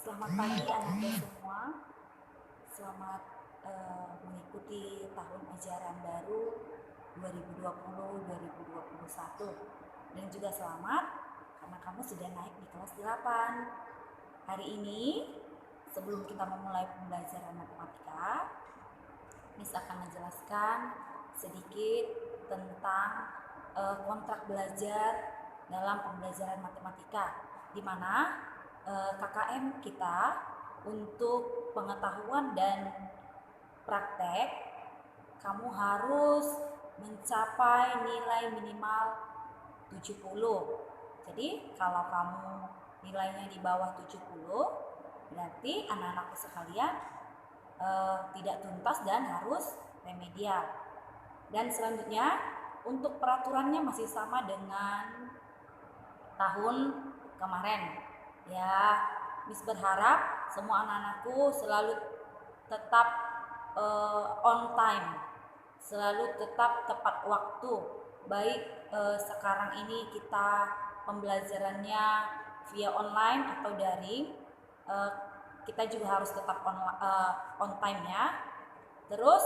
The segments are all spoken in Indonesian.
Selamat pagi anak-anak semua. Selamat mengikuti tahun ajaran baru 2020-2021. Dan juga selamat karena kamu sudah naik di kelas 8. Hari ini sebelum kita memulai pembelajaran matematika, Miss akan menjelaskan sedikit tentang kontrak belajar dalam pembelajaran matematika, di mana KKM kita untuk pengetahuan dan praktek kamu harus mencapai nilai minimal 70. Jadi kalau kamu nilainya di bawah 70, berarti anak-anakku sekalian tidak tuntas dan harus remedial. Dan selanjutnya untuk peraturannya masih sama dengan tahun kemarin. Ya, Miss berharap semua anak-anakku selalu tetap on time, selalu tetap tepat waktu. Baik sekarang ini kita pembelajarannya via online atau daring, kita juga harus tetap on time ya. Terus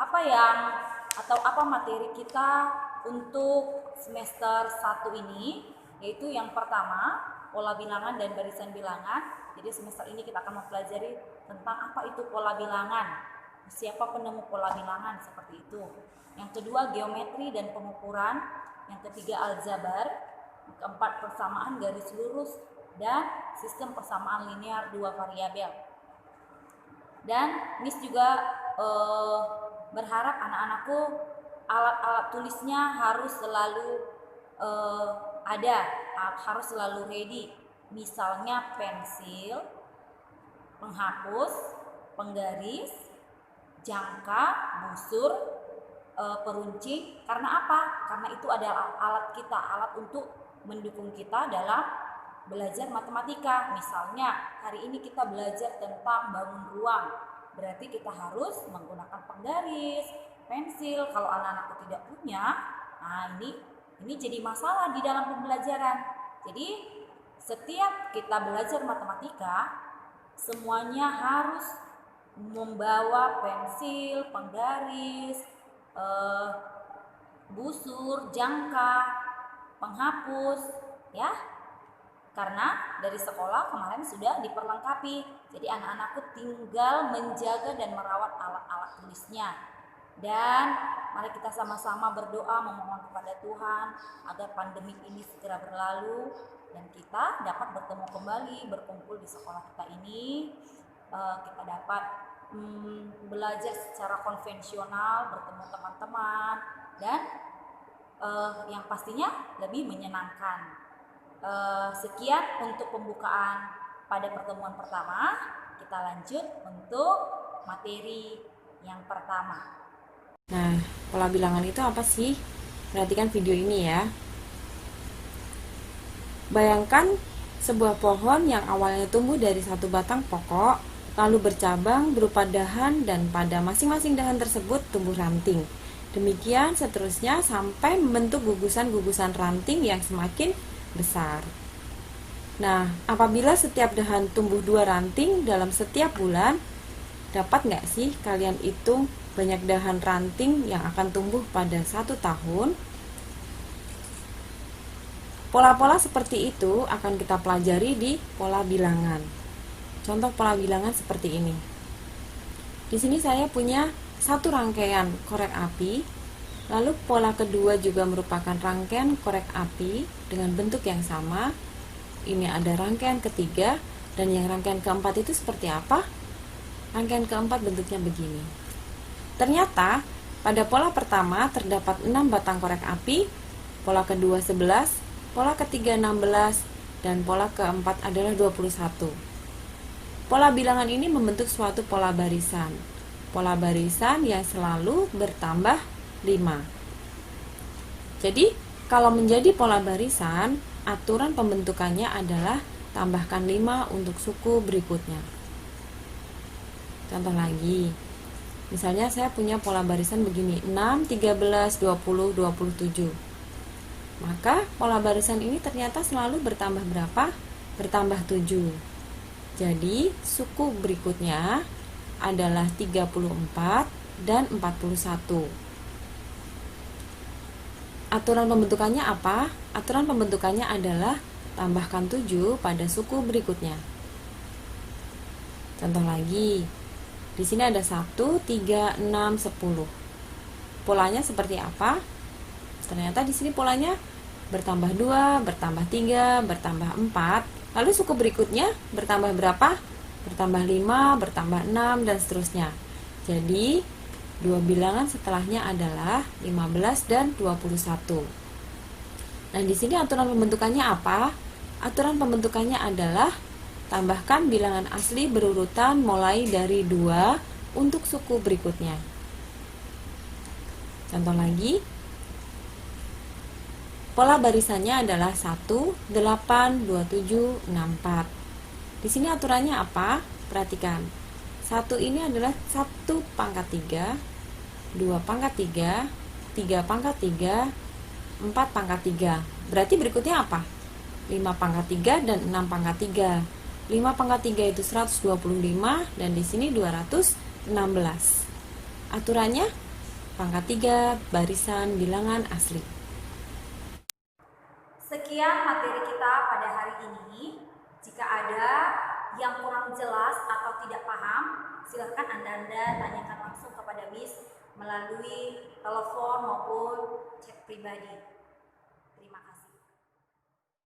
apa materi kita untuk semester 1 ini, yaitu yang pertama pola bilangan dan barisan bilangan. Jadi semester ini kita akan mempelajari tentang apa itu pola bilangan, siapa penemu pola bilangan, seperti itu. Yang kedua geometri dan pengukuran, yang ketiga aljabar, yang keempat persamaan garis lurus dan sistem persamaan linear dua variabel. Dan Miss juga berharap anak-anakku alat-alat tulisnya harus selalu ada, harus selalu ready. Misalnya pensil, penghapus, penggaris, jangka, busur, peruncing. Karena apa? Karena itu adalah alat kita, alat untuk mendukung kita dalam belajar matematika. Misalnya hari ini kita belajar tentang bangun ruang, berarti kita harus menggunakan penggaris, pensil. Kalau anak-anakku tidak punya, nah ini jadi masalah di dalam pembelajaran. Jadi setiap kita belajar matematika, semuanya harus membawa pensil, penggaris, busur, jangka, penghapus, ya. Karena dari sekolah kemarin sudah diperlengkapi. Jadi anak-anakku tinggal menjaga dan merawat alat-alat tulisnya. Dan mari kita sama-sama berdoa memohon kepada Tuhan agar pandemi ini segera berlalu dan kita dapat bertemu kembali, berkumpul di sekolah kita ini. Kita dapat belajar secara konvensional, bertemu teman-teman, dan yang pastinya lebih menyenangkan. Sekian untuk pembukaan pada pertemuan pertama. Kita lanjut untuk materi yang pertama. Nah, pola bilangan itu apa sih? Perhatikan video ini ya. Bayangkan sebuah pohon yang awalnya tumbuh dari satu batang pokok, lalu bercabang berupa dahan dan pada masing-masing dahan tersebut tumbuh ranting. Demikian seterusnya sampai membentuk gugusan-gugusan ranting yang semakin besar. Nah, apabila setiap dahan tumbuh 2 ranting dalam setiap bulan, dapat nggak sih kalian hitung banyak dahan ranting yang akan tumbuh pada 1 tahun? Pola-pola seperti itu akan kita pelajari di pola bilangan. Contoh pola bilangan seperti ini. Di sini saya punya satu rangkaian korek api, lalu pola kedua juga merupakan rangkaian korek api dengan bentuk yang sama. Ini ada rangkaian ketiga, dan yang rangkaian keempat itu seperti apa? Rangkaian keempat bentuknya begini. Ternyata pada pola pertama terdapat 6 batang korek api, pola kedua 11, pola ketiga 16, dan pola keempat adalah 21. Pola bilangan ini membentuk suatu pola barisan. Pola barisan yang selalu bertambah 5. Jadi, kalau menjadi pola barisan, aturan pembentukannya adalah tambahkan 5 untuk suku berikutnya. Contoh lagi. Misalnya saya punya pola barisan begini, 6, 13, 20, 27. Maka pola barisan ini ternyata selalu bertambah berapa? Bertambah 7. Jadi, suku berikutnya adalah 34 dan 41. Aturan pembentukannya apa? Aturan pembentukannya adalah tambahkan 7 pada suku berikutnya. Contoh lagi, di sini ada 1, 3, 6, 10. Polanya seperti apa? Ternyata di sini polanya bertambah 2, bertambah 3, bertambah 4. Lalu suku berikutnya bertambah berapa? Bertambah 5, bertambah 6, dan seterusnya. Jadi, dua bilangan setelahnya adalah 15 dan 21. Nah, di sini aturan pembentukannya apa? Aturan pembentukannya adalah tambahkan bilangan asli berurutan mulai dari 2 untuk suku berikutnya. Contoh lagi, pola barisannya adalah 1, 8, 27, 64. Di sini aturannya apa? Perhatikan. 1 ini adalah 1 pangkat 3, 2 pangkat 3, 3 pangkat 3, 4 pangkat 3. Berarti berikutnya apa? 5 pangkat 3 dan 6 pangkat 3. 5 pangkat 3 itu 125 dan di sini 216. Aturannya pangkat 3 barisan bilangan asli. Sekian materi kita pada hari ini. Jika ada yang kurang jelas atau tidak paham, silakan Anda tanyakan langsung kepada Miss melalui telepon maupun chat pribadi.